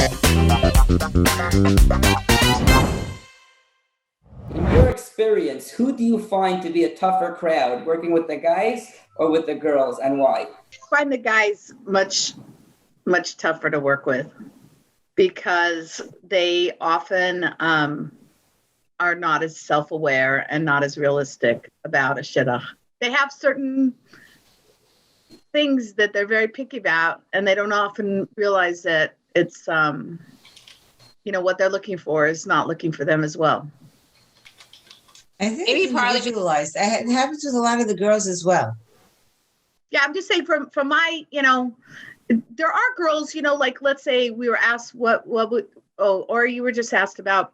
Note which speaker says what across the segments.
Speaker 1: In your experience, who do you find to be a tougher crowd, working with the guys or with the girls, and why?
Speaker 2: I find the guys much tougher to work with because they often are not as self-aware and not as realistic about a shidduch. They have certain things that they're very picky about, and they don't often realize that it's, what they're looking for is not looking for them as well.
Speaker 3: I think it's individualized. It happens with a lot of the girls as well.
Speaker 2: Yeah, I'm just saying from my, there are girls, like let's say we were asked or you were just asked about,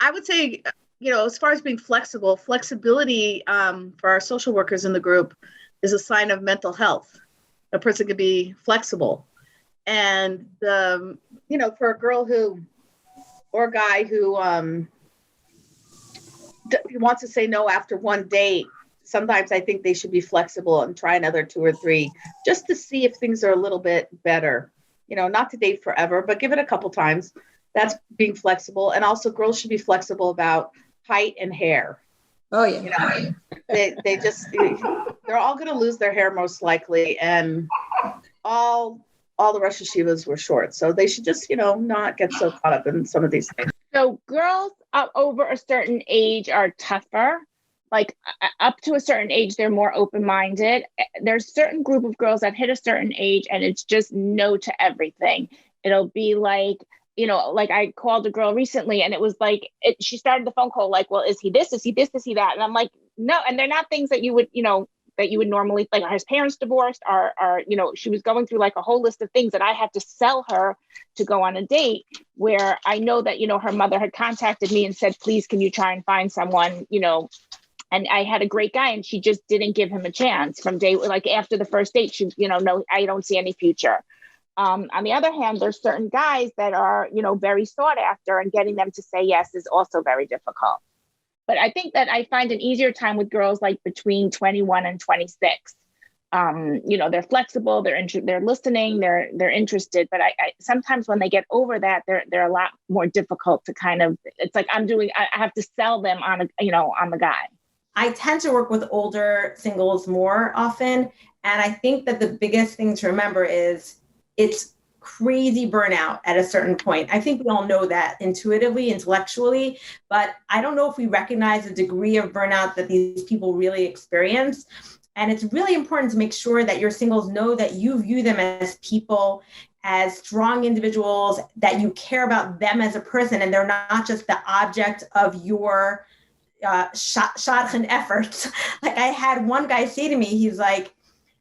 Speaker 2: I would say, as far as being flexibility for our social workers in the group is a sign of mental health. A person can be flexible. And, for a girl or a guy who wants to say no after one date, sometimes I think they should be flexible and try another 2 or 3 just to see if things are a little bit better. Not to date forever, but give it a couple times. That's being flexible. And also girls should be flexible about height and hair.
Speaker 3: Oh, yeah.
Speaker 2: They're all going to lose their hair most likely. And all the Rosh Hashivas were short. So they should just, not get so caught up in some of these things.
Speaker 4: So girls over a certain age are tougher. Like up to a certain age, they're more open-minded. There's a certain group of girls that hit a certain age and it's just no to everything. It'll be like, like I called a girl recently and it was like, she started the phone call like, well, is he this? Is he this? Is he that? And I'm like, no. And they're not things that you would, that you would normally, like his parents divorced or, she was going through like a whole list of things that I had to sell her to go on a date where I know that, her mother had contacted me and said, please, can you try and find someone, and I had a great guy and she just didn't give him a chance from day, like after the first date, she, no, I don't see any future. On the other hand, there's certain guys that are, very sought after and getting them to say yes is also very difficult. But I think that I find an easier time with girls like between 21 and 26. They're flexible, they're listening, they're interested. But I sometimes when they get over that, they're a lot more difficult to kind of, it's like I have to sell them on on the guy.
Speaker 5: I tend to work with older singles more often. And I think that the biggest thing to remember is it's crazy burnout at a certain point. I think we all know that intuitively, intellectually, but I don't know if we recognize the degree of burnout that these people really experience. And it's really important to make sure that your singles know that you view them as people, as strong individuals, that you care about them as a person, and they're not just the object of your shadchan efforts. Like I had one guy say to me, he's like,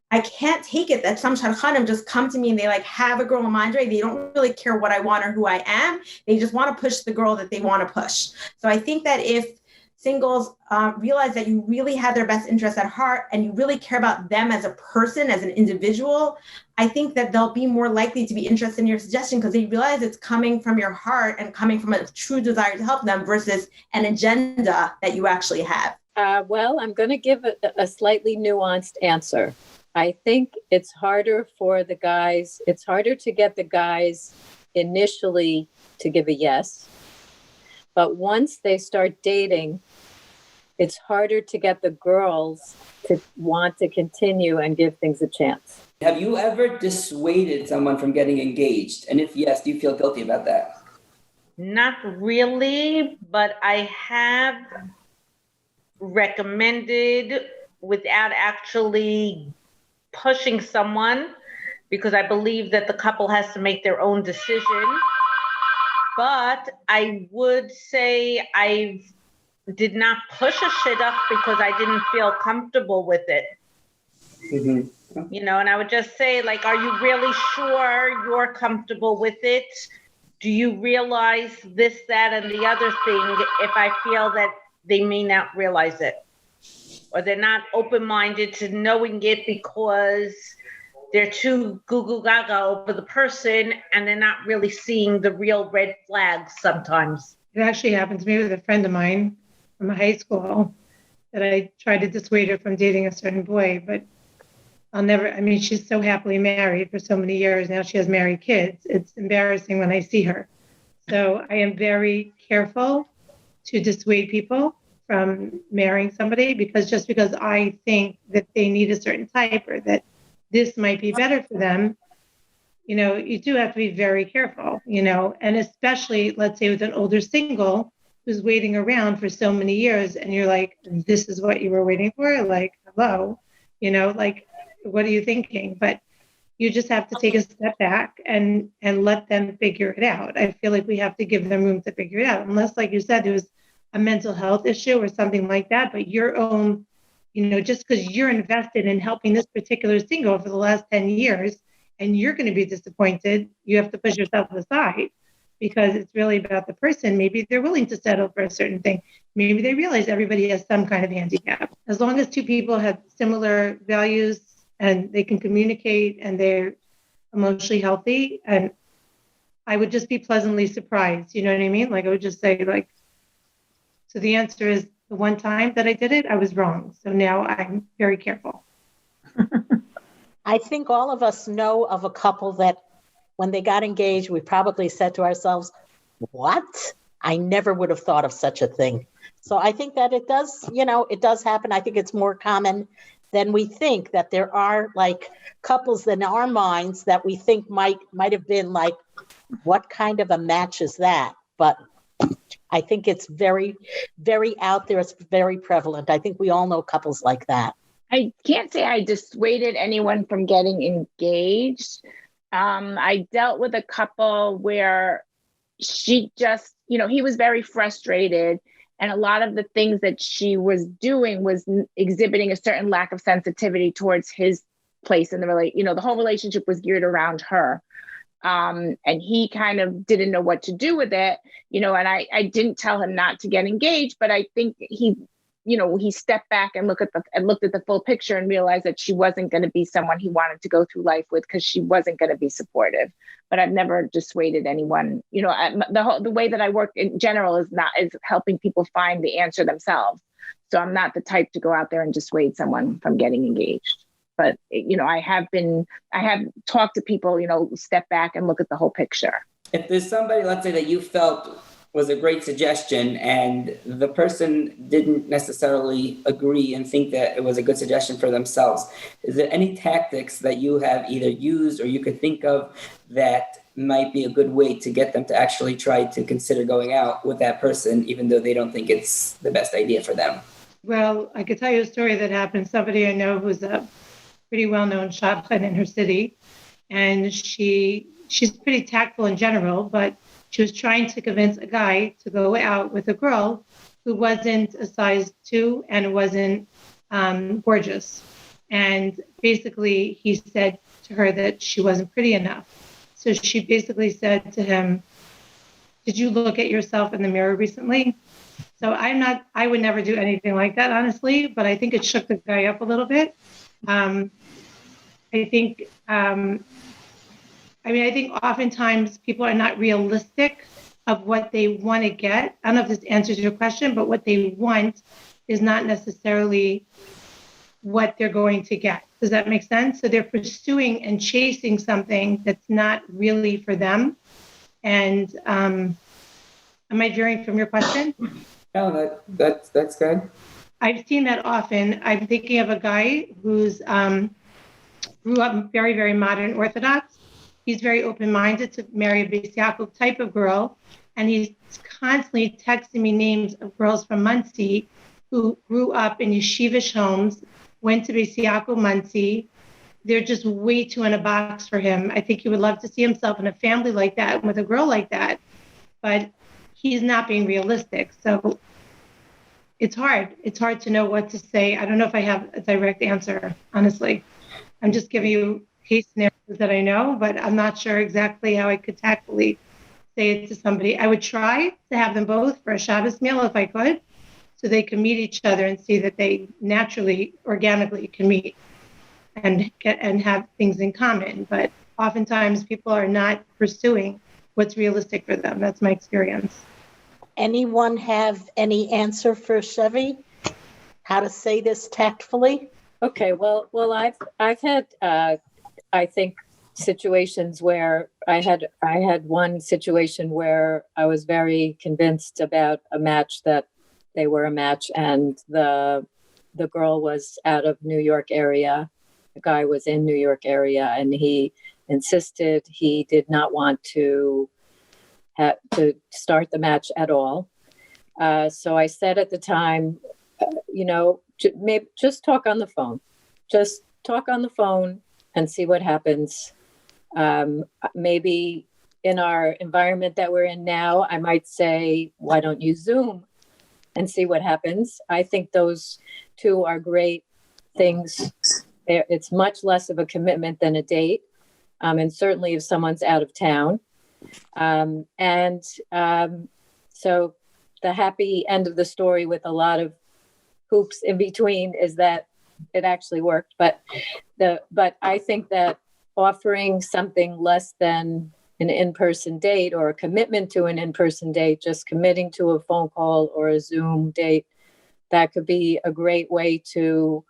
Speaker 5: I can't take it that some shadchanim just come to me and they like have a girl in mind. They don't really care what I want or who I am. They just want to push the girl that they want to push. So I think that if singles realize that you really have their best interests at heart and you really care about them as a person, as an individual, I think that they'll be more likely to be interested in your suggestion because they realize it's coming from your heart and coming from a true desire to help them versus an agenda that you actually have.
Speaker 6: Well, I'm going to give a slightly nuanced answer. I think it's harder for the guys. It's harder to get the guys initially to give a yes. But once they start dating, it's harder to get the girls to want to continue and give things a chance.
Speaker 1: Have you ever dissuaded someone from getting engaged? And if yes, do you feel guilty about that?
Speaker 7: Not really, but I have recommended without actually pushing someone because I believe that the couple has to make their own decision. But I would say I did not push a shidduch because I didn't feel comfortable with it. Mm-hmm. And I would just say, like, are you really sure you're comfortable with it? Do you realize this, that, and the other thing if I feel that they may not realize it? Or they're not open-minded to knowing it because they're too goo gaga over the person and they're not really seeing the real red flags sometimes.
Speaker 8: It actually happened to me with a friend of mine from high school that I tried to dissuade her from dating a certain boy, but she's so happily married for so many years. Now she has married kids. It's embarrassing when I see her. So I am very careful to dissuade people from marrying somebody just because I think that they need a certain type or that this might be better for them. You do have to be very careful, and especially, let's say, with an older single who's waiting around for so many years and you're like, this is what you were waiting for? Like, hello, what are you thinking? But you just have to take a step back and let them figure it out. I feel like we have to give them room to figure it out, unless, like you said, there was a mental health issue or something like that. But your own, just because you're invested in helping this particular single for the last 10 years and you're going to be disappointed, you have to push yourself aside because it's really about the person. Maybe they're willing to settle for a certain thing. Maybe they realize everybody has some kind of handicap. As long as two people have similar values and they can communicate and they're emotionally healthy, and I would just be pleasantly surprised. You know what I mean? Like, I would just say, like, so the answer is the one time that I did it, I was wrong. So now I'm very careful.
Speaker 9: I think all of us know of a couple that when they got engaged, we probably said to ourselves, what? I never would have thought of such a thing. So I think that it does happen. I think it's more common than we think, that there are like couples in our minds that we think might have been like, what kind of a match is that? But I think it's very, very out there. It's very prevalent. I think we all know couples like that.
Speaker 4: I can't say I dissuaded anyone from getting engaged. I dealt with a couple where she just, he was very frustrated. And a lot of the things that she was doing was exhibiting a certain lack of sensitivity towards his place in the relationship. The whole relationship was geared around her. And he kind of didn't know what to do with it, and I didn't tell him not to get engaged, but I think he stepped back and looked at the full picture and realized that she wasn't going to be someone he wanted to go through life with because she wasn't going to be supportive. But I've never dissuaded anyone. The way that I work in general is helping people find the answer themselves. So I'm not the type to go out there and dissuade someone from getting engaged. But, I have talked to people, step back and look at the whole picture.
Speaker 1: If there's somebody, let's say, that you felt was a great suggestion and the person didn't necessarily agree and think that it was a good suggestion for themselves, is there any tactics that you have either used or you could think of that might be a good way to get them to actually try to consider going out with that person, even though they don't think it's the best idea for them?
Speaker 8: Well, I could tell you a story that happened. Somebody I know who's a pretty well-known shadchan in her city, and she's pretty tactful in general, but she was trying to convince a guy to go out with a girl who wasn't a size 2 and wasn't gorgeous. And basically, he said to her that she wasn't pretty enough. So she basically said to him, did you look at yourself in the mirror recently? So I would never do anything like that, honestly, but I think it shook the guy up a little bit. I think oftentimes people are not realistic of what they want to get. I don't know if this answers your question, but what they want is not necessarily what they're going to get. Does that make sense? So they're pursuing and chasing something that's not really for them. And am I veering from your question?
Speaker 1: No, that's good.
Speaker 8: I've seen that often. I'm thinking of a guy who's grew up very, very modern Orthodox. He's very open-minded to marry a Beis Yaakov type of girl. And he's constantly texting me names of girls from Muncie who grew up in yeshivish homes, went to Beis Yaakov Muncie. They're just way too in a box for him. I think he would love to see himself in a family like that with a girl like that. But he's not being realistic. So it's hard. It's hard to know what to say. I don't know if I have a direct answer, honestly. I'm just giving you case scenarios that I know, but I'm not sure exactly how I could tactfully say it to somebody. I would try to have them both for a Shabbos meal if I could, so they can meet each other and see that they naturally, organically can meet and have things in common. But oftentimes people are not pursuing what's realistic for them. That's my experience.
Speaker 9: Anyone have any answer for Chevy? How to say this tactfully?
Speaker 6: Okay, well, I've had I think situations where I had one situation where I was very convinced about a match that they were a match, and the girl was out of New York area, the guy was in New York area, and he insisted he did not want to start the match at all. So I said at the time, maybe just talk on the phone. Just talk on the phone and see what happens. Maybe in our environment that we're in now, I might say, why don't you Zoom and see what happens? I think those two are great things. It's much less of a commitment than a date. And certainly if someone's out of town. So the happy end of the story with a lot of hoops in between is that it actually worked. But I think that offering something less than an in-person date or a commitment to an in-person date, just committing to a phone call or a Zoom date, that could be a great way to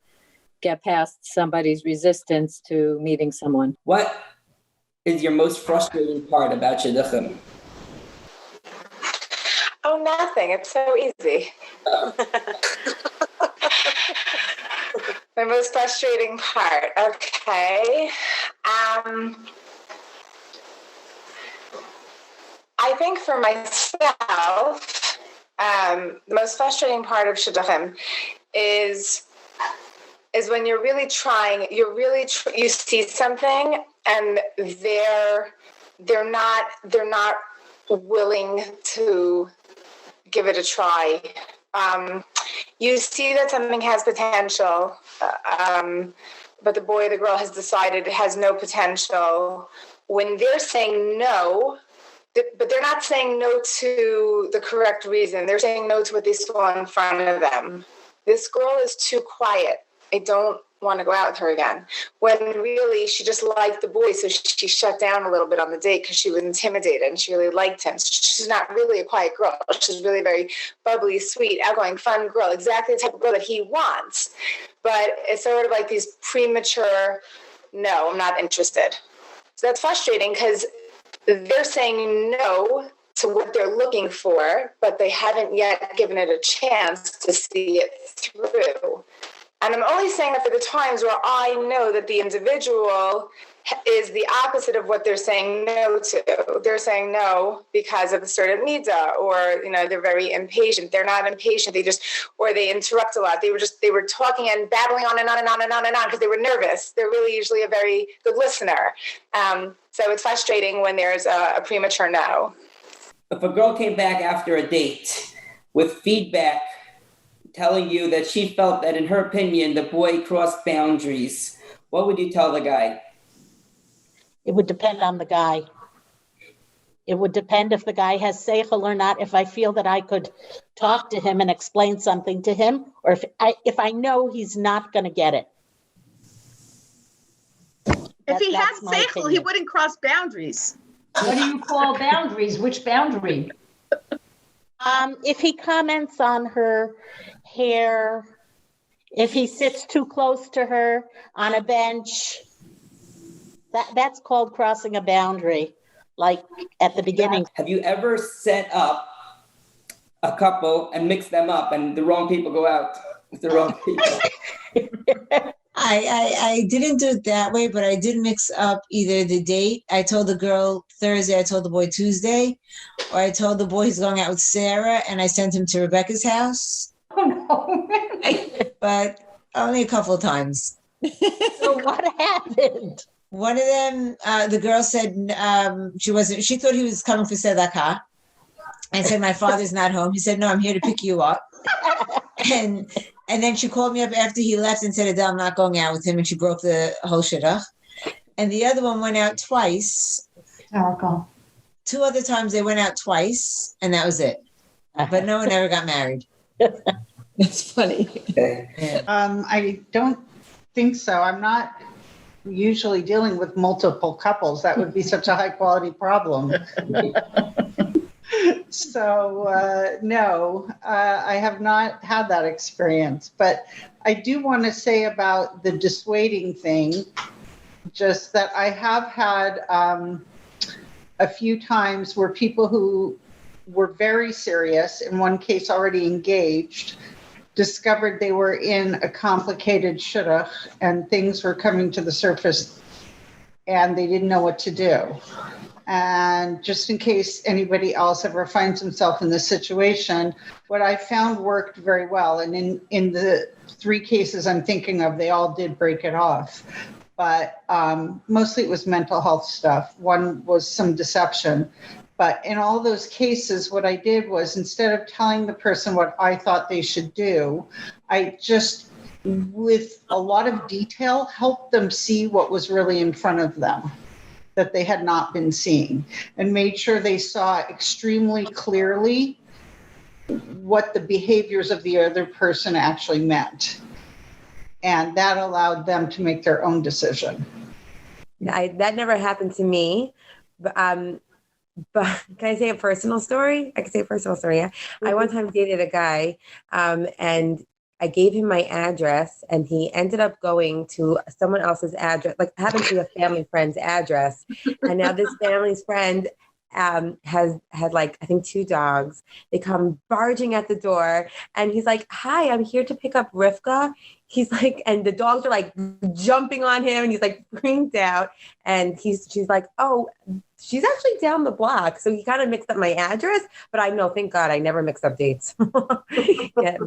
Speaker 6: get past somebody's resistance to meeting someone.
Speaker 1: What is your most frustrating part about shidduchim?
Speaker 10: Oh, nothing. It's so easy. My most frustrating part. Okay. I think for myself, the most frustrating part of shidduchim is when you're really trying, you see something and they're not willing to give it a try. You see that something has potential, but the boy or the girl has decided it has no potential. When they're saying no, but they're not saying no to the correct reason. They're saying no to what they saw in front of them. This girl is too quiet. I don't want to go out with her again. When really she just liked the boy, so she shut down a little bit on the date because she was intimidated and she really liked him. So she's not really a quiet girl. She's really very bubbly, sweet, outgoing, fun girl, exactly the type of girl that he wants. But it's sort of like these premature, no, I'm not interested. So that's frustrating because they're saying no to what they're looking for, but they haven't yet given it a chance to see it through. And I'm only saying that for the times where I know that the individual is the opposite of what they're saying no to. They're saying no because of a certain midah, or, they're very impatient. They're not impatient. Or they interrupt a lot. They were talking and babbling on and on and on and on and on because they were nervous. They're really usually a very good listener. So it's frustrating when there's a premature no.
Speaker 1: If a girl came back after a date with feedback telling you that she felt that, in her opinion, the boy crossed boundaries, what would you tell the guy?
Speaker 9: It would depend on the guy. It would depend if the guy has seichel or not, if I feel that I could talk to him and explain something to him, or if I know he's not going to get it.
Speaker 2: If he had seichel, he wouldn't cross boundaries.
Speaker 11: What do you call boundaries? Which boundary?
Speaker 9: If he comments on her hair, if he sits too close to her on a bench, that's called crossing a boundary, like at the beginning.
Speaker 1: Have you ever set up a couple and mixed them up and the wrong people go out with the wrong people?
Speaker 3: I didn't do it that way, but I did mix up either the date. I told the girl Thursday, I told the boy Tuesday, or I told the boy he's going out with Sarah and I sent him to Rebecca's house.
Speaker 11: Oh, no.
Speaker 3: But only a couple of times.
Speaker 9: So what happened?
Speaker 3: One of them, the girl said she thought he was coming for tzedakah. I said, my father's not home. He said, no, I'm here to pick you up. And then she called me up after he left and said, Adele, I'm not going out with him. And she broke the whole shidduch. And the other one went out twice.
Speaker 11: Oracle.
Speaker 3: 2 other times they went out twice, and that was it. But no one ever got married.
Speaker 12: That's funny.
Speaker 3: Yeah.
Speaker 13: I don't think so. I'm not usually dealing with multiple couples. That would be such a high quality problem. So no, I have not had that experience. But I do want to say about the dissuading thing, just that I have had a few times where people who were very serious, in one case already engaged, discovered they were in a complicated shidduch and things were coming to the surface and they didn't know what to do. And just in case anybody else ever finds himself in this situation, what I found worked very well. And in the 3 cases I'm thinking of, they all did break it off. But mostly it was mental health stuff. One was some deception. But in all those cases, what I did was, instead of telling the person what I thought they should do, I just, with a lot of detail, helped them see what was really in front of them that they had not been seeing, and made sure they saw extremely clearly what the behaviors of the other person actually meant. And that allowed them to make their own decision.
Speaker 14: That never happened to me. But can I say a personal story? I can say a personal story, yeah. I one time dated a guy, and I gave him my address, and he ended up going to someone else's address, like happened to be a family friend's address. And now this family's friend has like, I think 2 dogs. They come barging at the door, and he's like, "Hi, I'm here to pick up Rivka." He's like, and the dogs are like jumping on him, and he's like freaked out. And she's like, "Oh, she's actually down the block." So he kind of mixed up my address, but I know, thank God, I never mixed up dates. Yeah.